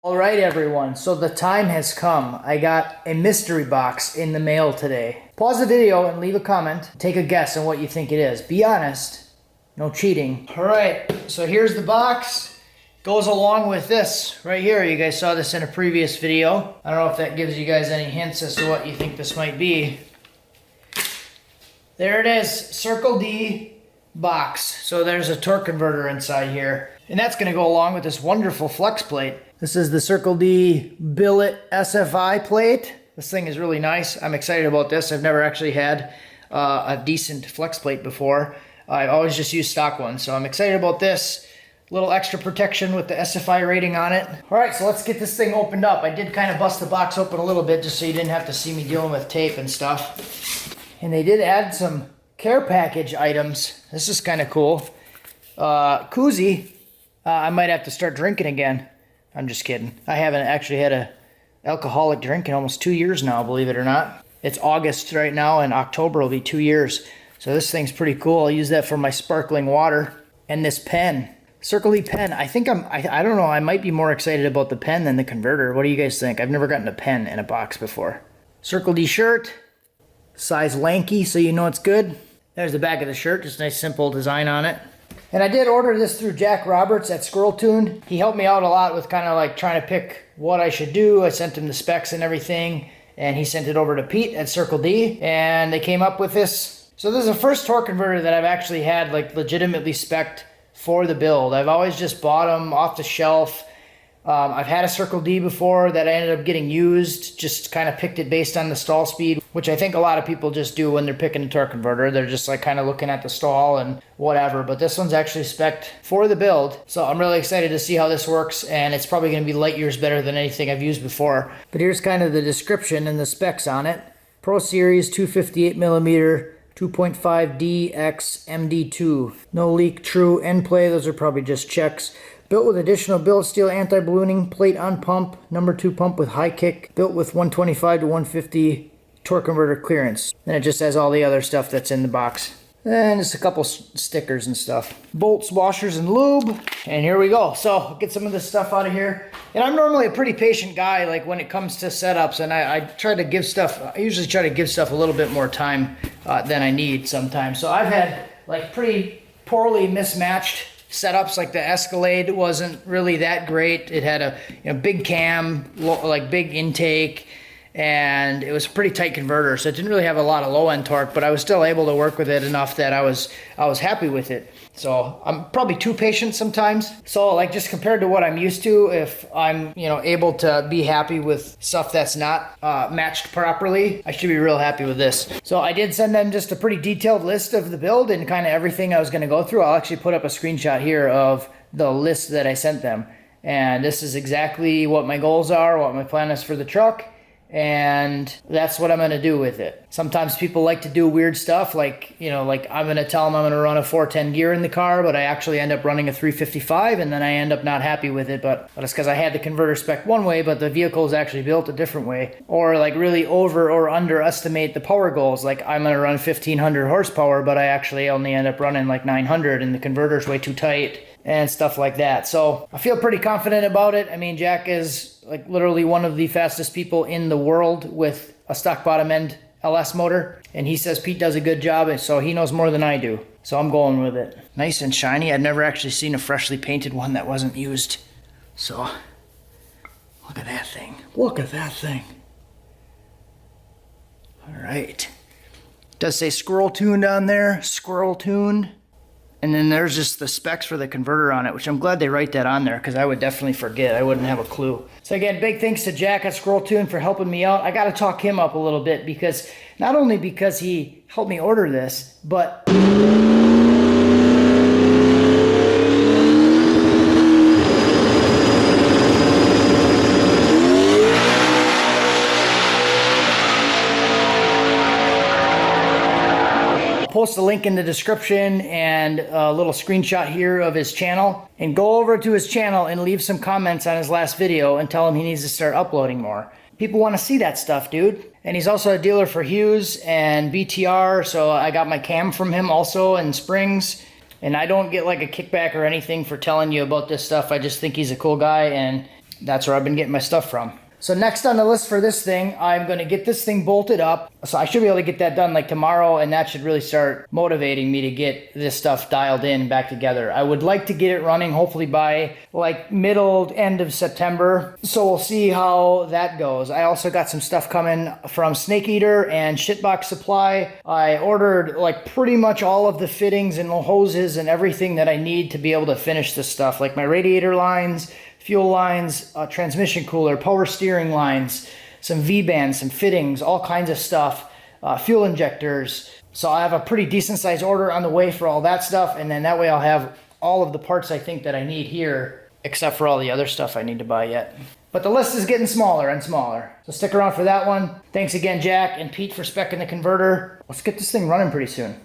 All right, everyone. So the time has come. I got a mystery box in the mail today. Pause the video and leave a comment. Take a guess on what you think it is. Be honest. No cheating. All right. So here's the box. Goes along with this right here. You guys saw this in a previous video. I don't know if that gives you guys any hints as to what you think this might be. There it is. Circle D box. So there's a torque converter inside here. And that's going to go along with this wonderful flex plate. This is the Circle D billet SFI plate. This thing is really nice. I'm excited about this. I've never actually had a decent flex plate before. I've always just used stock ones. So I'm excited about this. Little extra protection with the SFI rating on it. All right, so let's get this thing opened up. I did kind of bust the box open a little bit just so you didn't have to see me dealing with tape and stuff. And they did add some care package items. This is kind of cool. Koozie. I might have to start drinking again. I'm just kidding. I haven't actually had a alcoholic drink in almost 2 years now, believe it or not. It's August right now, and October will be 2 years. So this thing's pretty cool. I'll use that for my sparkling water. And this pen, Circle D pen. I don't know, I might be more excited about the pen than the converter. What do you guys think? I've never gotten a pen in a box before. Circle D shirt, size lanky, so you know it's good. There's the back of the shirt, just a nice simple design on it. And I did order this through Jack Roberts at Squirrel Tuned. He helped me out a lot with kind of like trying to pick what I should do. I sent him the specs and everything, and he sent it over to Pete at Circle D, and they came up with this. So this is the first torque converter that I've actually had like legitimately spec'd for the build. I've always just bought them off the shelf. I've had a Circle D before that I ended up getting used, just kind of picked it based on the stall speed, which I think a lot of people just do when they're picking a torque converter. They're just like kind of looking at the stall and whatever, but this one's actually spec'd for the build. So I'm really excited to see how this works, and it's probably going to be light years better than anything I've used before. But here's kind of the description and the specs on it. Pro Series 258 millimeter 2.5D X MD2. No leak, true, end play. Those are probably just checks. Built with additional billet steel anti-ballooning, plate on pump, number 2 pump with high kick, built with 125 to 150 torque converter clearance. Then it just has all the other stuff that's in the box. And just a couple stickers and stuff. Bolts, washers, and lube. And here we go. So, I'll get some of this stuff out of here. And I'm normally a pretty patient guy, like when it comes to setups, and I try to give stuff, I usually try to give stuff a little bit more time than I need sometimes. So I've had like pretty poorly mismatched setups. Like the Escalade wasn't really that great. It had a big cam, like big intake, and it was a pretty tight converter, so it didn't really have a lot of low end torque, but I was still able to work with it enough that I was happy with it. So I'm probably too patient sometimes. So like just compared to what I'm used to, if I'm able to be happy with stuff that's not matched properly, I should be real happy with this. So I did send them just a pretty detailed list of the build and kind of everything I was going to go through. I'll actually put up a screenshot here of the list that I sent them, and this is exactly what my goals are, what my plan is for the truck. And that's what I'm going to do with it. Sometimes people like to do weird stuff, like I'm going to tell them I'm going to run a 410 gear in the car, but I actually end up running a 355, and then I end up not happy with it, but it's because I had the converter spec one way, but the vehicle is actually built a different way. Or like really over or underestimate the power goals, like I'm going to run 1500 horsepower, but I actually only end up running like 900, and the converter's way too tight, and stuff like that. So I feel pretty confident about it. I mean, Jack is like literally one of the fastest people in the world with a stock bottom end LS motor, and he says Pete does a good job, and so he knows more than I do. So I'm going with it. Nice and shiny. I've never actually seen a freshly painted one that wasn't used. So look at that thing. Look at that thing. All right. It does say Squirrel Tuned on there. Squirrel Tuned. And then there's just the specs for the converter on it, which I'm glad they write that on there, because I would definitely forget. I wouldn't have a clue. So again, big thanks to Jack at Squirrel Tuned for helping me out. I got to talk him up a little bit, because not only because he helped me order this, but post a link in the description and a little screenshot here of his channel, and go over to his channel and leave some comments on his last video and tell him he needs to start uploading more. People want to see that stuff, dude. And he's also a dealer for Hughes and BTR, so I got my cam from him also in Springs. And I don't get like a kickback or anything for telling you about this stuff. I just think he's a cool guy, and that's where I've been getting my stuff from. So next on the list for this thing, I'm going to get this thing bolted up. So I should be able to get that done like tomorrow, and that should really start motivating me to get this stuff dialed in back together. I would like to get it running hopefully by like middle, end of September. So we'll see how that goes. I also got some stuff coming from Snake Eater and Shitbox Supply. I ordered like pretty much all of the fittings and hoses and everything that I need to be able to finish this stuff, like my radiator lines, fuel lines, transmission cooler, power steering lines, some V-bands, some fittings, all kinds of stuff, fuel injectors. So I have a pretty decent sized order on the way for all that stuff, and then that way I'll have all of the parts I think that I need here, except for all the other stuff I need to buy yet. But the list is getting smaller and smaller, so stick around for that one. Thanks again, Jack and Pete, for speccing the converter. Let's get this thing running pretty soon.